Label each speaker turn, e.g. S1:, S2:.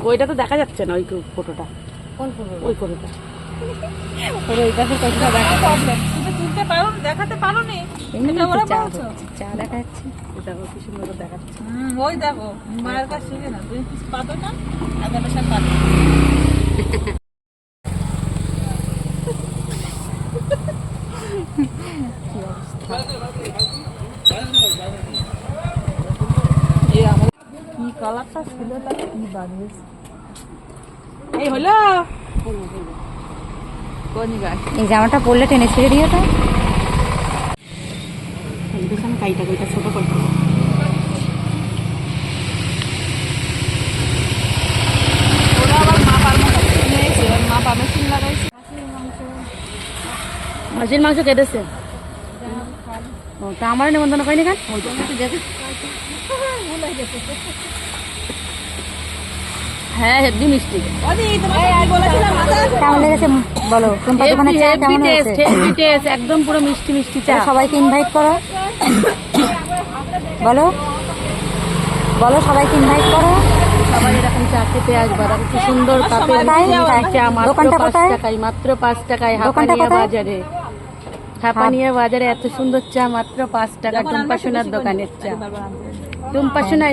S1: ওইটা তো দেখা যাচ্ছে না, ওই ফটোটা।
S2: কোন ফটো?
S1: ওই ফটোটা।
S2: ওই দেখো কতটা দেখা
S3: প্রবলেম তুমি তুলতে পারো, দেখাতে পারো নি, এটা ওরা বলছো।
S2: চা দেখা যাচ্ছে।
S1: দেখো কি সুন্দর করে দেখাচ্ছে।
S3: ওই দেখো মায়ের কাছে শিখে না, তুমি কিছু পাতো না, এগারোটা সব পাতো। কি কালারটা ছিল, কি বানিয়েছে।
S1: এই হলো
S2: এই জামাটা পরলে টেনে ছিঁড়ে দিও তো।
S1: আমি কাইটা কইটা ছোট করতে।
S3: ওরা আবার মাপার মতো নিয়েছে, মাপা মেশিন লাগাইছে।
S1: মাছের মাংস কেটেছে। ও তা আমার নিমন্ত্রণ করেনি কেন? হ্যাঁ হেভি মিষ্টি।
S2: কেমন লেগেছে বলো? টুম্পা দোকানের চা কেমন হয়েছে?
S1: হেভি টেস্ট, একদম পুরো মিষ্টি মিষ্টি চা।
S2: সবাইকে ইনভাইট করো। বলো বলো সবাইকে ইনভাইট করো।
S1: সবাই এরকম চা খেতে আসবে। আর কি সুন্দর কাপের চা, মাত্র
S2: দোকানটা
S1: 5
S2: কোথায়?
S1: টাকায়, মাত্র 5 টাকায়
S2: দোকানটা
S1: হাপানিয়া
S2: কোথায়?
S1: বাজারে। হাপানিয়া বাজারে এত সুন্দর চা মাত্র 5 টাকা। টুম্পা সোনার দোকানের চা। টুম্পা সোনা